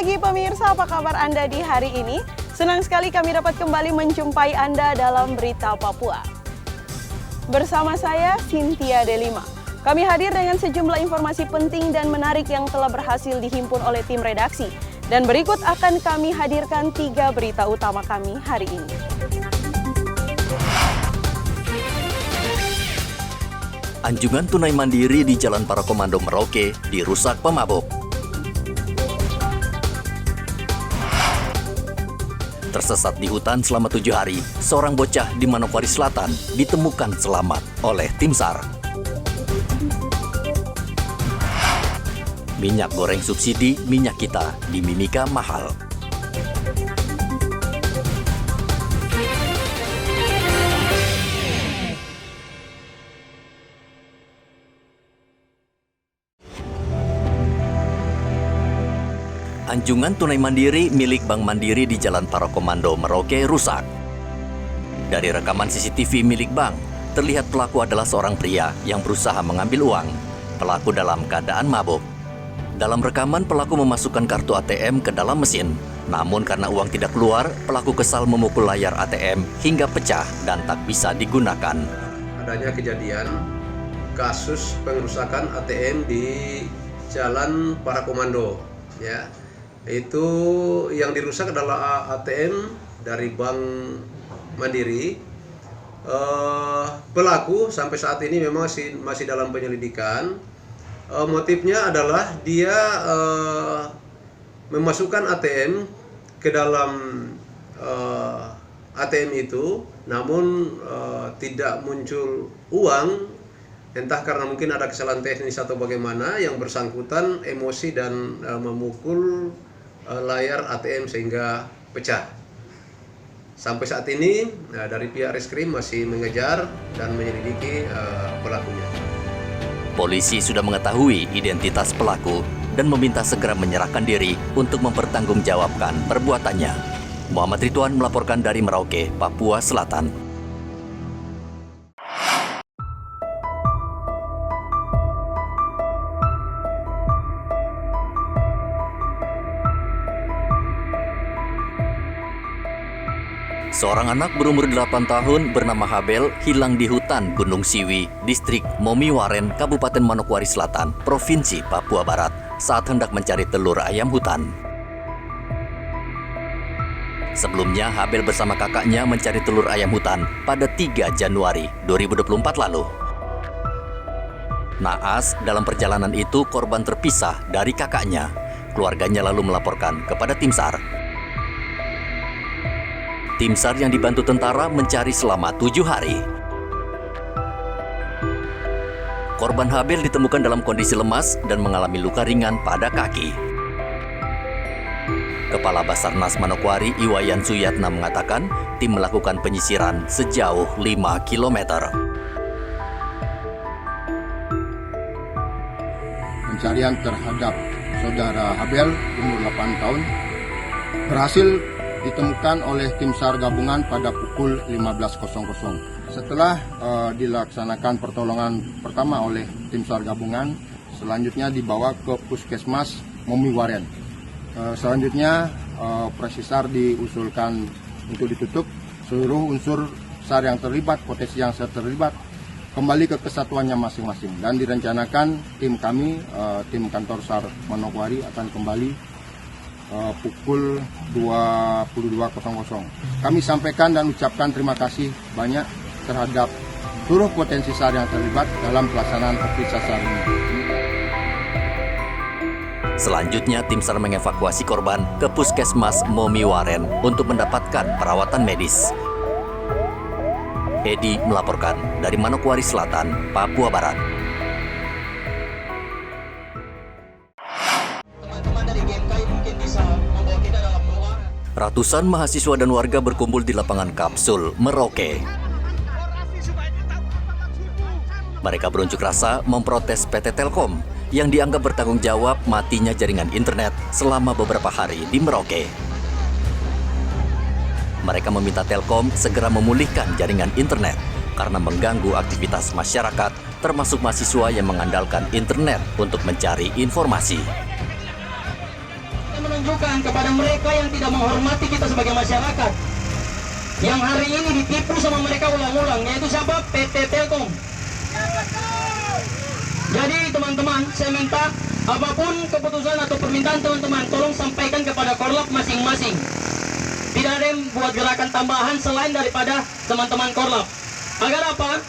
pagi pemirsa, apa kabar Anda di hari ini? Senang sekali kami dapat kembali menjumpai Anda dalam Berita Papua. Bersama saya, Cynthia Delima. Kami hadir dengan sejumlah informasi penting dan menarik yang telah berhasil dihimpun oleh tim redaksi. Dan berikut akan kami hadirkan 3 berita utama kami hari ini. Anjungan tunai mandiri di Jalan Para Komando Merauke dirusak pemabuk. Tersesat di hutan selama 7 hari, seorang bocah di Manokwari Selatan ditemukan selamat oleh tim SAR. Minyak goreng subsidi, minyak kita di Mimika mahal. Anjungan tunai mandiri milik Bank Mandiri di Jalan Para Komando Merauke rusak. Dari rekaman CCTV milik bank, terlihat pelaku adalah seorang pria yang berusaha mengambil uang. Pelaku dalam keadaan mabuk. Dalam rekaman, pelaku memasukkan kartu ATM ke dalam mesin. Namun karena uang tidak keluar, pelaku kesal memukul layar ATM hingga pecah dan tak bisa digunakan. Adanya kejadian kasus pengerusakan ATM di Jalan Para Komando, ya. Itu yang dirusak adalah ATM dari Bank Mandiri. Pelaku sampai saat ini memang masih dalam penyelidikan. Motifnya adalah dia memasukkan ATM ke dalam ATM itu, namun tidak muncul uang. Entah karena mungkin ada kesalahan teknis atau bagaimana, yang bersangkutan emosi dan memukul layar ATM sehingga pecah. Sampai saat ini dari pihak Reskrim masih mengejar dan menyelidiki pelakunya. Polisi sudah mengetahui identitas pelaku dan meminta segera menyerahkan diri untuk mempertanggungjawabkan perbuatannya. Muhammad Ridwan melaporkan dari Merauke, Papua Selatan. Seorang anak berumur 8 tahun bernama Habel hilang di hutan Gunung Siwi, distrik Momiwaren, Kabupaten Manokwari Selatan, Provinsi Papua Barat, saat hendak mencari telur ayam hutan. Sebelumnya, Habel bersama kakaknya mencari telur ayam hutan pada 3 Januari 2024 lalu. Naas, dalam perjalanan itu korban terpisah dari kakaknya. Keluarganya lalu melaporkan kepada tim SAR. Tim SAR yang dibantu tentara mencari selama 7 hari. Korban Habel ditemukan dalam kondisi lemas dan mengalami luka ringan pada kaki. Kepala Basarnas Manokwari, Iwayan Suyatna mengatakan, tim melakukan penyisiran sejauh 5 km. Pencarian terhadap saudara Habel, umur 8 tahun, berhasil ditemukan oleh tim SAR gabungan pada pukul 15.00. Setelah dilaksanakan pertolongan pertama oleh tim SAR gabungan, selanjutnya dibawa ke Puskesmas Momiwaren. Selanjutnya operasi SAR diusulkan untuk ditutup. Seluruh unsur SAR yang terlibat, potensi yang terlibat, kembali ke kesatuannya masing-masing. Dan direncanakan tim kami, tim kantor SAR Manokwari akan kembali pukul 22.00. Kami sampaikan dan ucapkan terima kasih banyak terhadap seluruh potensi SAR yang terlibat dalam pelaksanaan operasi SAR ini. Selanjutnya, tim SAR mengevakuasi korban ke Puskesmas Momiwaren untuk mendapatkan perawatan medis. Edi melaporkan dari Manokwari Selatan, Papua Barat. Ratusan mahasiswa dan warga berkumpul di lapangan Kapsul, Merauke. Mereka berunjuk rasa memprotes PT Telkom yang dianggap bertanggung jawab matinya jaringan internet selama beberapa hari di Merauke. Mereka meminta Telkom segera memulihkan jaringan internet karena mengganggu aktivitas masyarakat, termasuk mahasiswa yang mengandalkan internet untuk mencari informasi. Menunjukkan lakukan kepada mereka yang tidak menghormati kita sebagai masyarakat, yang hari ini ditipu sama mereka ulang-ulang, yaitu siapa? PT Telkom. Jadi teman-teman, saya minta apapun keputusan atau permintaan teman-teman, tolong sampaikan kepada Korlap masing-masing. Tidak ada yang buat gerakan tambahan selain daripada teman-teman Korlap. Agar apa?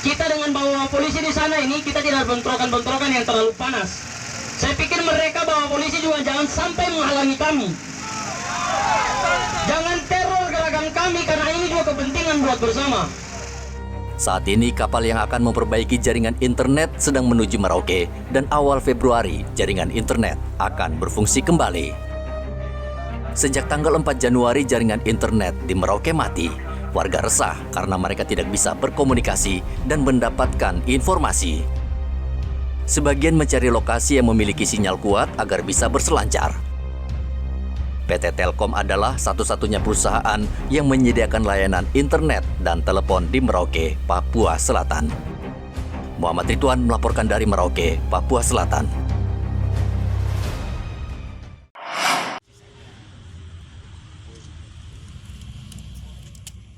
Kita dengan bawa polisi di sana ini, kita tidak bentrokan-bentrokan yang terlalu panas. Saya pikir mereka bawa polisi juga jangan sampai menghalangi kami. Jangan teror gerakan kami, karena ini juga kepentingan buat bersama. Saat ini kapal yang akan memperbaiki jaringan internet sedang menuju Merauke dan awal Februari jaringan internet akan berfungsi kembali. Sejak tanggal 4 Januari jaringan internet di Merauke mati. Warga resah karena mereka tidak bisa berkomunikasi dan mendapatkan informasi. Sebagian mencari lokasi yang memiliki sinyal kuat agar bisa berselancar. PT Telkom adalah satu-satunya perusahaan yang menyediakan layanan internet dan telepon di Merauke, Papua Selatan. Muhammad Ridwan melaporkan dari Merauke, Papua Selatan.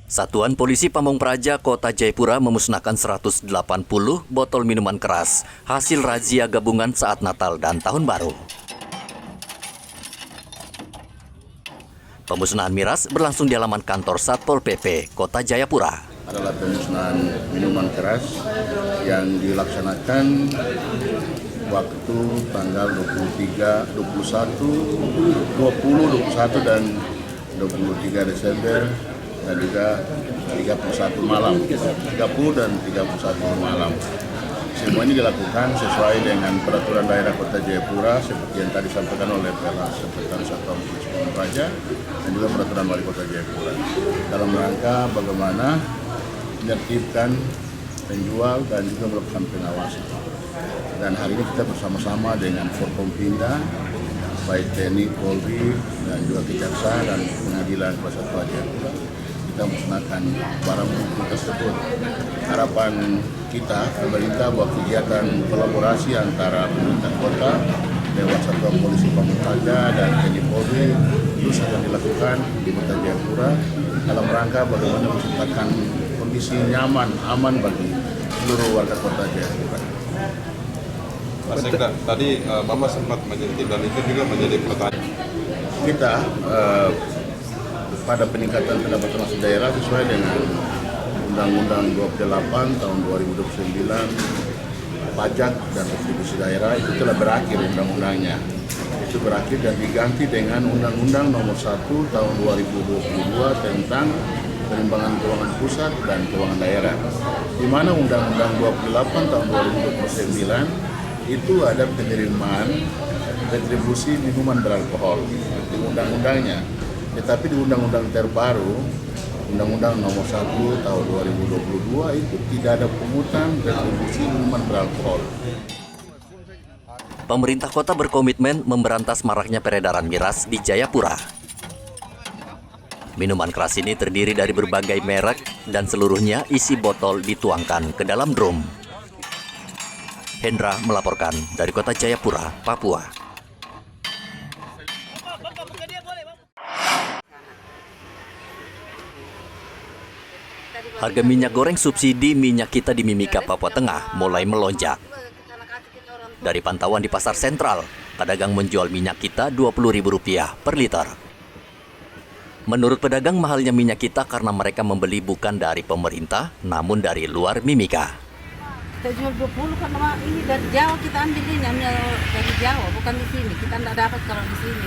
Satuan Polisi Pamong Praja Kota Jayapura memusnahkan 180 botol minuman keras hasil razia gabungan saat Natal dan Tahun Baru. Pemusnahan miras berlangsung di halaman kantor Satpol PP Kota Jayapura. Adalah pemusnahan minuman keras yang dilaksanakan waktu tanggal 23, 21, 20, 21 dan 23 Desember dan juga 31 malam, 30 dan 31 malam. Semua ini dilakukan sesuai dengan peraturan daerah Kota Jayapura seperti yang tadi disampaikan oleh Kepala Sekretaris Satuan Polisi Pamong Praja dan juga peraturan Wali Kota Jayapura dalam rangka bagaimana menertibkan penjual dan juga melakukan pengawasan. Dan hari ini kita bersama-sama dengan Forkompinda, baik TNI, Polri, dan juga Kejaksaan dan Pengadilan Kelas 1 Jayapura, kita musnahkan barang bukti tersebut. Harapan kita pemerintah bahwa kegiatan kolaborasi antara pemerintah kota, Dewan Satuan Polisi Pamong Praja dan TNI Polri terus akan dilakukan di Kota Jayapura dalam rangka bagaimana menciptakan kondisi nyaman, aman bagi seluruh warga Kota Jayapura. Mas Sekda, tadi Bapak sempat menyentuh dan itu juga menjadi pertanyaan. Kita pada peningkatan pendapatan asli daerah sesuai dengan Undang-Undang 28 tahun 2029 pajak dan retribusi daerah itu telah berakhir undang-undangnya. Itu berakhir dan diganti dengan Undang-Undang Nomor 1 tahun 2022 tentang perimbangan keuangan pusat dan keuangan daerah. Di mana Undang-Undang 28 tahun 2029 itu ada penerimaan retribusi minuman beralkohol di undang-undangnya. Tetapi di undang-undang terbaru, Undang-Undang Nomor 1 tahun 2022 itu tidak ada pungutan retribusi minuman beralkohol. Pemerintah kota berkomitmen memberantas maraknya peredaran miras di Jayapura. Minuman keras ini terdiri dari berbagai merek dan seluruhnya isi botol dituangkan ke dalam drum. Hendra melaporkan dari Kota Jayapura, Papua. Harga minyak goreng subsidi minyak kita di Mimika, Papua Tengah mulai melonjak. Dari pantauan di pasar sentral, pedagang menjual minyak kita Rp20.000 per liter. Menurut pedagang, mahalnya minyak kita karena mereka membeli bukan dari pemerintah, namun dari luar Mimika. Kita jual 20 karena ini dari Jawa kita ambil ini, ambil dari Jawa, bukan di sini. Kita tidak dapat kalau di sini.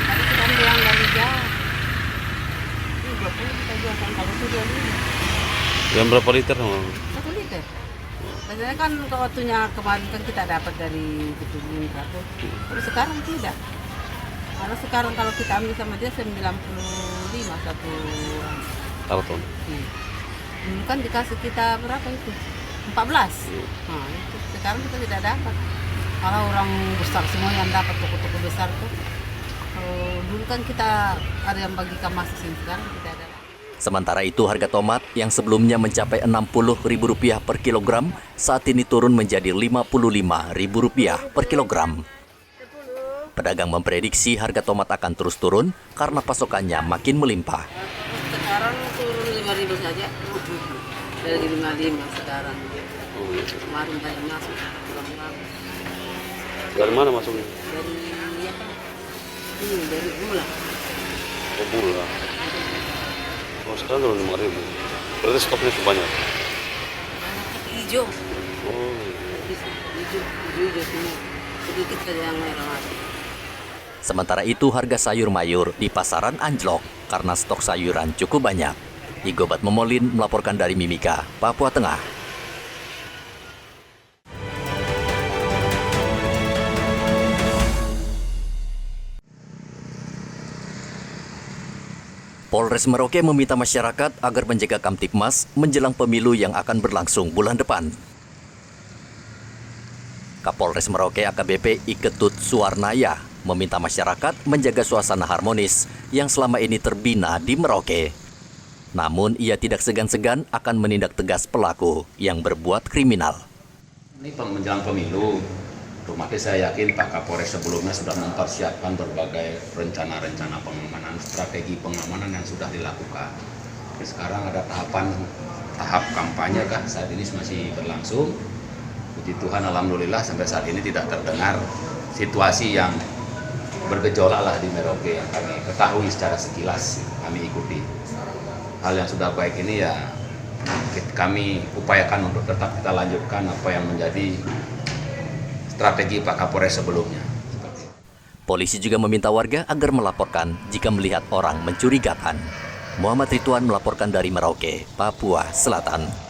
Tapi kita ambil yang dari Jawa. Ini 20 kita jualkan kalau itu 25. Yang berapa liter? 1 liter. Biasanya kan waktunya kemarin kan kita dapat dari Betul Kartu. Tapi sekarang tidak. Karena sekarang kalau kita ambil sama dia 95 satu Karton. Dulu kan dikasih kita berapa itu? 14. Nah, itu. Sekarang kita tidak dapat. Kalau orang besar semua yang dapat toko-toko besar tuh. Kalau dulu kan kita ada yang bagi kemasan, sekarang tidak ada. Sementara itu harga tomat yang sebelumnya mencapai Rp60.000 per kilogram saat ini turun menjadi Rp55.000 per kilogram. Pedagang memprediksi harga tomat akan terus turun karena pasokannya makin melimpah. Sekarang turun 5.000 saja. Dari 55 sekarang. Kemarin saya masuk kurang bagus. Dari mana masuknya? Dari dari gula. Oh, gula. Oh, sekarang turun 5.000. Berarti stoknya sebanyak. Hijau. Oh. Hijau semua. Sedikit saja yang merah. Sementara itu harga sayur mayur di pasaran anjlok karena stok sayuran cukup banyak. Igobat Momolin melaporkan dari Mimika, Papua Tengah. Polres Merauke meminta masyarakat agar menjaga Kamtipmas menjelang pemilu yang akan berlangsung bulan depan. Kapolres Merauke AKBP Iketut Suwarnaya meminta masyarakat menjaga suasana harmonis yang selama ini terbina di Merauke. Namun ia tidak segan-segan akan menindak tegas pelaku yang berbuat kriminal. Ini menjelang pemilu, otomatis saya yakin Pak Kapolres sebelumnya sudah mempersiapkan berbagai rencana-rencana pengamanan, strategi pengamanan yang sudah dilakukan. Sekarang ada tahap kampanye kan, saat ini masih berlangsung. Puji Tuhan, alhamdulillah sampai saat ini tidak terdengar situasi yang bergejolak lah di Merauke yang kami ketahui secara sekilas, kami ikuti. Hal yang sudah baik ini ya kami upayakan untuk tetap kita lanjutkan apa yang menjadi strategi Pak Kapolres sebelumnya. Polisi juga meminta warga agar melaporkan jika melihat orang mencurigakan. Muhammad Ridwan melaporkan dari Merauke, Papua Selatan.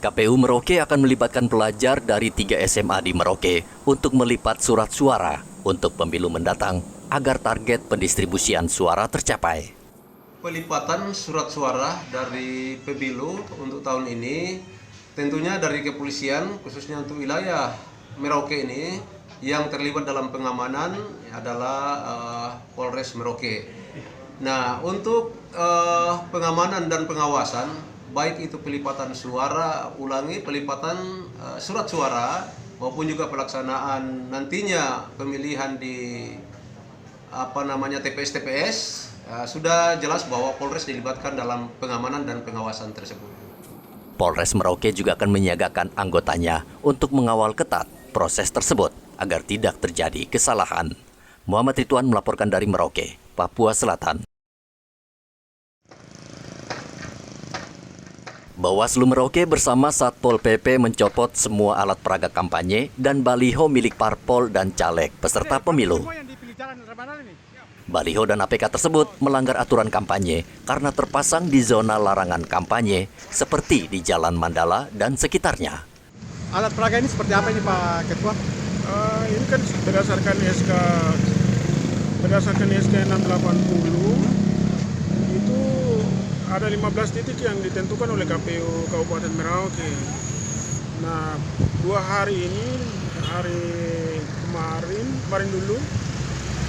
KPU Merauke akan melibatkan pelajar dari 3 SMA di Merauke untuk melipat surat suara untuk pemilu mendatang agar target pendistribusian suara tercapai. Pelipatan surat suara dari pemilu untuk tahun ini tentunya dari kepolisian khususnya untuk wilayah Merauke ini yang terlibat dalam pengamanan adalah Polres Merauke. Nah, untuk pengamanan dan pengawasan baik itu pelipatan suara, pelipatan surat suara maupun juga pelaksanaan nantinya pemilihan di TPS sudah jelas bahwa Polres dilibatkan dalam pengamanan dan pengawasan tersebut. Polres Merauke juga akan menyiagakan anggotanya untuk mengawal ketat proses tersebut agar tidak terjadi kesalahan. Muhammad Ridwan melaporkan dari Merauke, Papua Selatan. Bawaslu Merauke bersama Satpol PP mencopot semua alat peraga kampanye dan baliho milik parpol dan caleg peserta pemilu. Baliho dan APK tersebut melanggar aturan kampanye karena terpasang di zona larangan kampanye seperti di Jalan Mandala dan sekitarnya. Alat peraga ini seperti apa ini Pak Ketua? Ini kan berdasarkan SK 680 itu ada 15 titik yang ditentukan oleh KPU Kabupaten Merauke. Nah, 2 hari ini, kemarin dulu,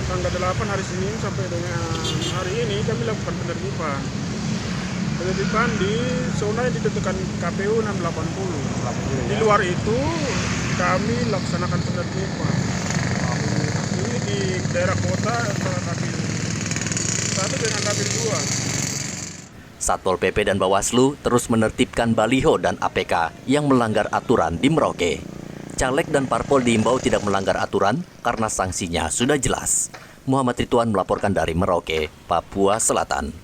tanggal 8 hari Senin sampai dengan hari ini kami lakukan penertiban. Penertiban di zona yang ditentukan KPU 680. Di luar itu kami laksanakan penertiban. Ini di daerah kota antara Dapil 1 dengan Dapil 2. Satpol PP dan Bawaslu terus menertibkan baliho dan APK yang melanggar aturan di Merauke. Caleg dan parpol diimbau tidak melanggar aturan karena sanksinya sudah jelas. Muhammad Ridwan melaporkan dari Merauke, Papua Selatan.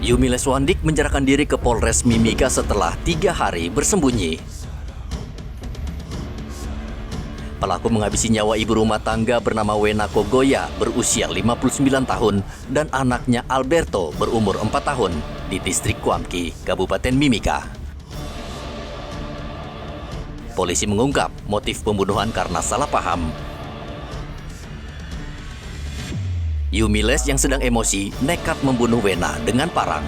Yumi Leswandik menyerahkan diri ke Polres Mimika setelah 3 hari bersembunyi. Pelaku menghabisi nyawa ibu rumah tangga bernama Wena Kogoya berusia 59 tahun dan anaknya Alberto berumur 4 tahun di distrik Kuamki, Kabupaten Mimika. Polisi mengungkap motif pembunuhan karena salah paham. Yumi Les yang sedang emosi nekat membunuh Wena dengan parang.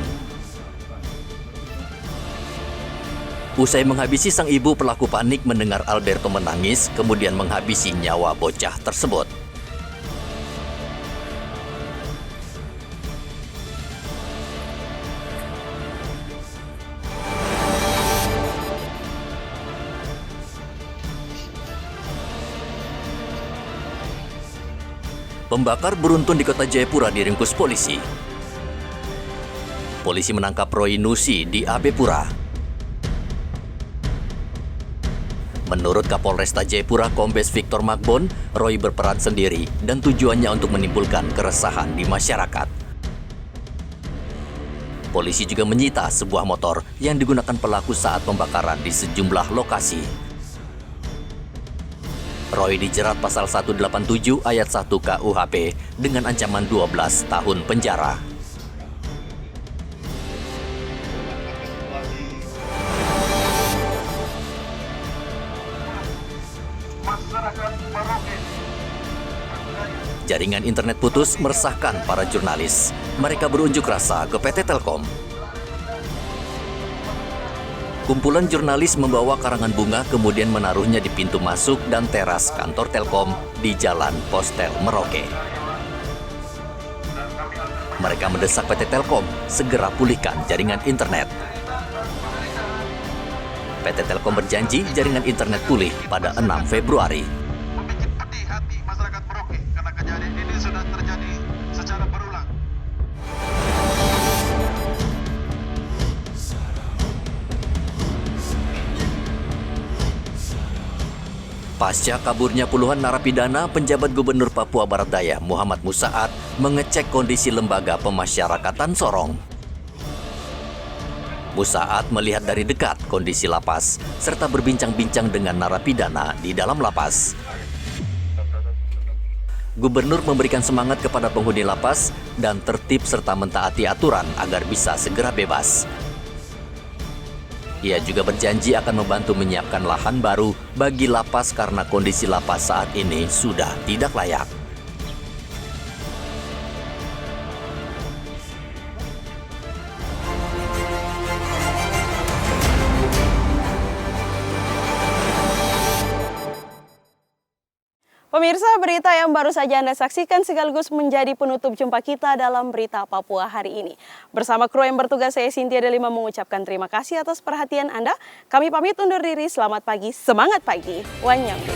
Usai menghabisi sang ibu, pelaku panik mendengar Alberto menangis, kemudian menghabisi nyawa bocah tersebut. Pembakar beruntun di kota Jayapura diringkus polisi. Polisi menangkap Roy Nusi di Abepura. Menurut Kapolresta Jayapura Kombes Victor Magbon, Roy berperan sendiri dan tujuannya untuk menimbulkan keresahan di masyarakat. Polisi juga menyita sebuah motor yang digunakan pelaku saat pembakaran di sejumlah lokasi. Roy dijerat pasal 187 ayat 1 KUHP dengan ancaman 12 tahun penjara. Jaringan internet putus meresahkan para jurnalis. Mereka berunjuk rasa ke PT Telkom. Kumpulan jurnalis membawa karangan bunga kemudian menaruhnya di pintu masuk dan teras kantor Telkom di Jalan Postel Merauke. Mereka mendesak PT Telkom segera pulihkan jaringan internet. PT Telkom berjanji jaringan internet pulih pada 6 Februari. Pedih hati masyarakat Merauke karena kejadian ini sudah terjadi secara berulang. Pasca kaburnya puluhan narapidana, penjabat Gubernur Papua Barat Daya Muhammad Musaat mengecek kondisi lembaga pemasyarakatan Sorong. Musaat melihat dari dekat kondisi lapas, serta berbincang-bincang dengan narapidana di dalam lapas. Gubernur memberikan semangat kepada penghuni lapas dan tertib serta mentaati aturan agar bisa segera bebas. Ia juga berjanji akan membantu menyiapkan lahan baru bagi lapas karena kondisi lapas saat ini sudah tidak layak. Pemirsa, berita yang baru saja Anda saksikan sekaligus menjadi penutup jumpa kita dalam Berita Papua hari ini. Bersama kru yang bertugas, saya Cynthia Delima mengucapkan terima kasih atas perhatian Anda. Kami pamit undur diri, selamat pagi, semangat pagi, Wanyambi.